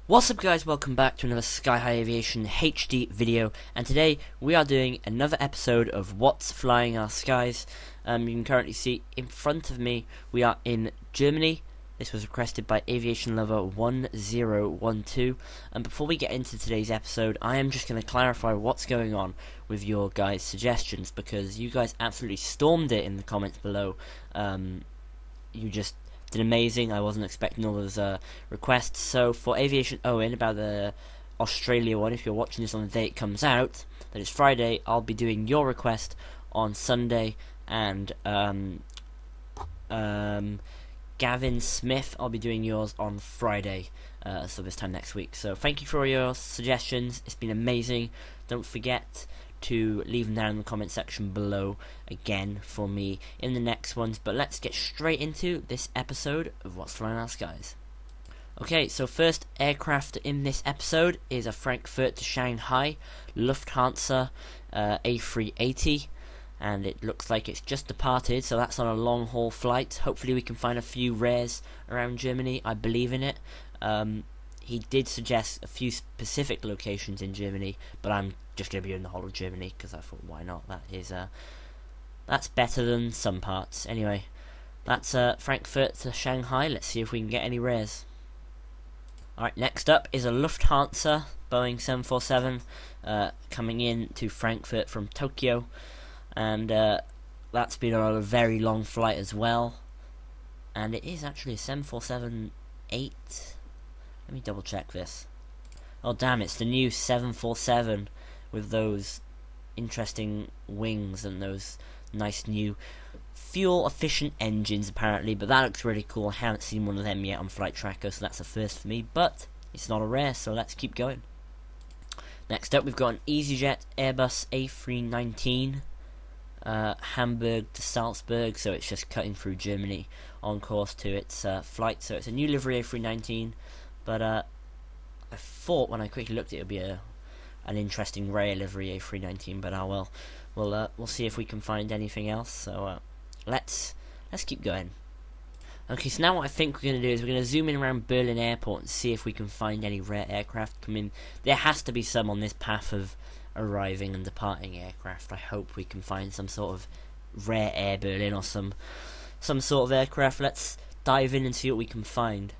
What's up guys, welcome back to another Sky High Aviation HD video, and today we are doing another episode of What's Flying Our Skies. You can currently see in front of me we are in Germany. This was requested by Aviation Lover 1012, and before we get into today's episode I am just going to clarify what's going on with your guys' suggestions, because you guys absolutely stormed it in the comments below. You just did amazing. I wasn't expecting all those requests. So for Aviation Owen, about the Australia one, if you're watching this on the day it comes out, that is Friday, I'll be doing your request on Sunday, and Gavin Smith, I'll be doing yours on Friday, so this time next week. So thank you for all your suggestions, it's been amazing. Don't forget to leave them down in the comment section below again for me in the next ones. But let's get straight into this episode of What's Flying Our Skies. Okay, so first aircraft in this episode is a Frankfurt to Shanghai Lufthansa A380, and it looks like it's just departed, so that's on a long haul flight. Hopefully we can find a few rares around Germany. I believe in it. He did suggest a few specific locations in Germany, but I'm just going to be in the whole of Germany because I thought, why not? That's better than some parts. Anyway, that's Frankfurt to Shanghai. Let's see if we can get any rares. Alright, next up is a Lufthansa Boeing 747 coming in to Frankfurt from Tokyo, and that's been on a very long flight as well, and it is actually a 747-8. Let me double check this. Oh damn, it's the new 747 with those interesting wings and those nice new fuel efficient engines apparently, but that looks really cool. I haven't seen one of them yet on Flight Tracker, so that's a first for me, but it's not a rare, so let's keep going. Next up we've got an EasyJet Airbus A319 Hamburg to Salzburg, so it's just cutting through Germany on course to its flight. So it's a new livery A319, but I thought when I quickly looked it would be an interesting rare livery A319, but oh well. We'll see if we can find anything else. So let's keep going. Okay, so now what I think we're going to do is we're going to zoom in around Berlin Airport and see if we can find any rare aircraft come in. There has to be some on this path of arriving and departing aircraft. I hope we can find some sort of rare Air Berlin or some sort of aircraft. Let's dive in and see what we can find.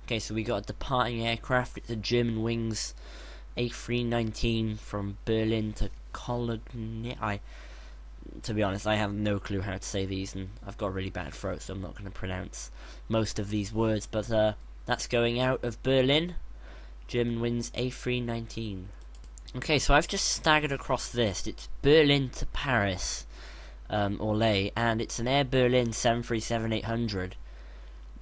Okay, so we got a departing aircraft. It's a German Wings A319 from Berlin to Cologne. To be honest, I have no clue how to say these, and I've got a really bad throat, so I'm not going to pronounce most of these words. But that's going out of Berlin. German Wings A319. Okay, so I've just staggered across this. It's Berlin to Paris, Orly, and it's an Air Berlin 737-800.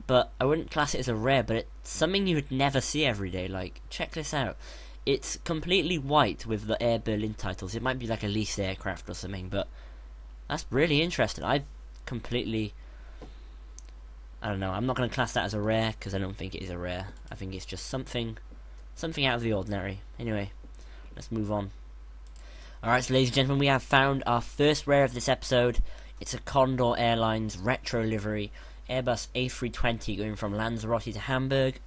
But I wouldn't class it as a rare, but it's something you would never see every day. Like, check this out. It's completely white with the Air Berlin titles. It might be like a leased aircraft or something, but that's really interesting. I don't know. I'm not going to class that as a rare because I don't think it is a rare. I think it's just something out of the ordinary. Anyway, let's move on. Alright, so ladies and gentlemen, we have found our first rare of this episode. It's a Condor Airlines retro livery Airbus A320 going from Lanzarote to Hamburg.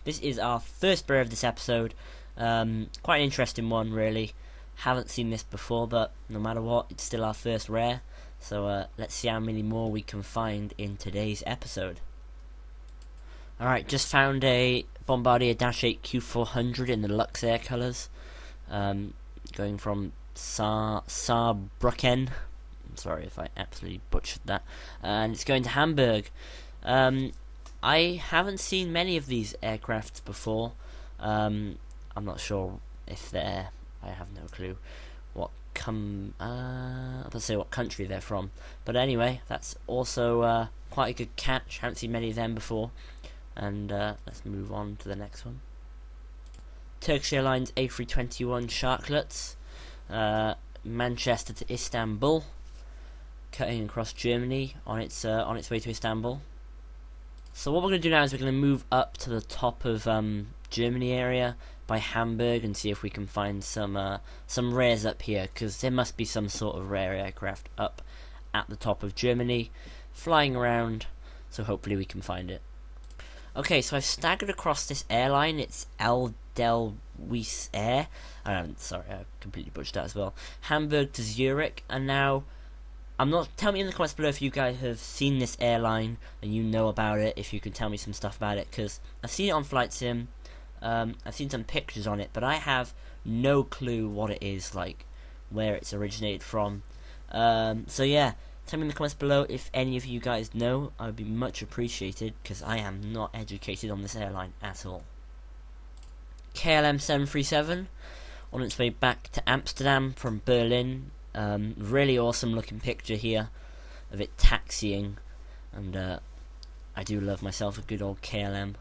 This is our first rare of this episode. Quite an interesting one, really. Haven't seen this before, but no matter what, it's still our first rare. So let's see how many more we can find in today's episode. Alright, just found a Bombardier Dash 8 Q400 in the Luxair colours. Going from Saarbrücken. Sorry if I absolutely butchered that. And it's going to Hamburg. I haven't seen many of these aircrafts before. I'm not sure if they're... I have no clue what let's say what country they're from. But anyway, that's also quite a good catch. Haven't seen many of them before. And let's move on to the next one. Turkish Airlines A321 Sharklets, Manchester to Istanbul, cutting across Germany on its way to Istanbul. So what we're going to do now is we're going to move up to the top of Germany area by Hamburg and see if we can find some rares up here, because there must be some sort of rare aircraft up at the top of Germany flying around, so hopefully we can find it. Okay, so I've staggered across this airline. It's El Del Weiss Air. Sorry, I completely butchered that as well. Hamburg to Zurich, and now tell me in the comments below if you guys have seen this airline and you know about it, if you can tell me some stuff about it, because I've seen it on Flight Sim, I've seen some pictures on it, but I have no clue what it is, like, where it's originated from. So yeah, tell me in the comments below if any of you guys know. I would be much appreciated, because I am not educated on this airline at all. KLM 737, on its way back to Amsterdam from Berlin. Really awesome looking picture here of it taxiing, and I do love myself a good old KLM.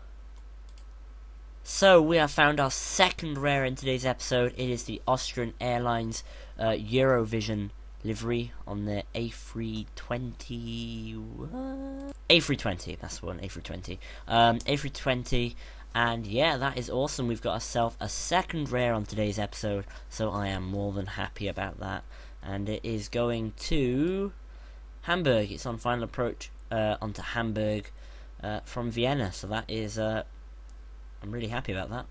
So we have found our second rare in today's episode. It is the Austrian Airlines Eurovision livery on the A320. A320, that's the one, A320. A320. And yeah, that is awesome. We've got ourselves a second rare on today's episode, so I am more than happy about that. And it is going to Hamburg. It's on final approach onto Hamburg from Vienna, so that is I'm really happy about that.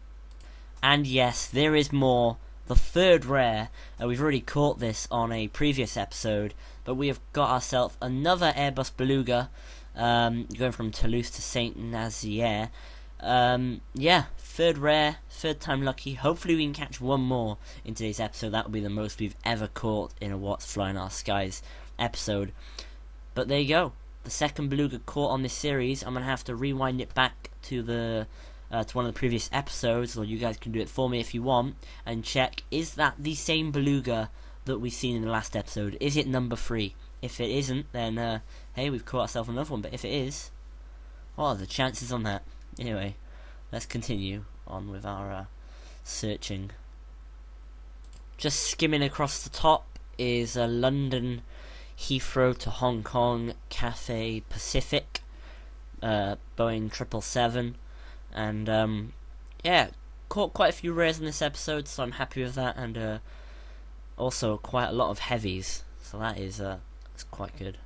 And yes, there is more. The third rare. We've already caught this on a previous episode, but we have got ourselves another Airbus Beluga, going from Toulouse to Saint Nazaire. Yeah, third rare, third time lucky. Hopefully we can catch one more in today's episode. That will be the most we've ever caught in a What's Flying Our Skies episode. But there you go, the second Beluga caught on this series. I'm gonna have to rewind it back to the to one of the previous episodes, or you guys can do it for me if you want, and check, is that the same Beluga that we've seen in the last episode? Is it number 3? If it isn't, then hey, we've caught ourselves another one. But if it is, what are the chances on that? Anyway, let's continue on with our searching. Just skimming across the top is London Heathrow to Hong Kong Cathay Pacific, Boeing 777, and yeah, caught quite a few rares in this episode, so I'm happy with that, and also quite a lot of heavies, so that is that's quite good.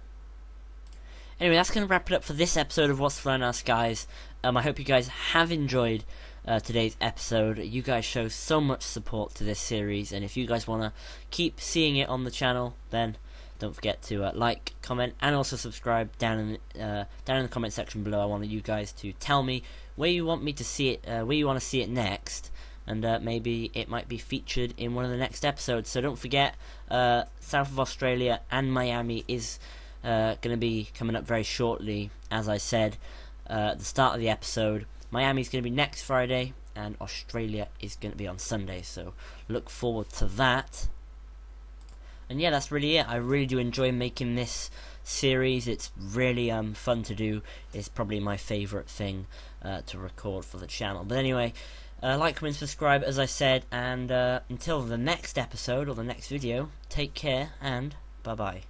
Anyway, that's going to wrap it up for this episode of What's Flying Our Skies. I hope you guys have enjoyed today's episode. You guys show so much support to this series, and if you guys want to keep seeing it on the channel, then don't forget to like, comment, and also subscribe down in the comment section below. I want you guys to tell me where you want me to see it, where you want to see it next, and maybe it might be featured in one of the next episodes. So don't forget, south of Australia and Miami is going to be coming up very shortly. As I said at the start of the episode, Miami's going to be next Friday, and Australia is going to be on Sunday, so look forward to that. And yeah, that's really it. I really do enjoy making this series. It's really fun to do. It's probably my favourite thing to record for the channel. But anyway, like, comment, subscribe, as I said, and until the next episode or the next video, take care and bye bye.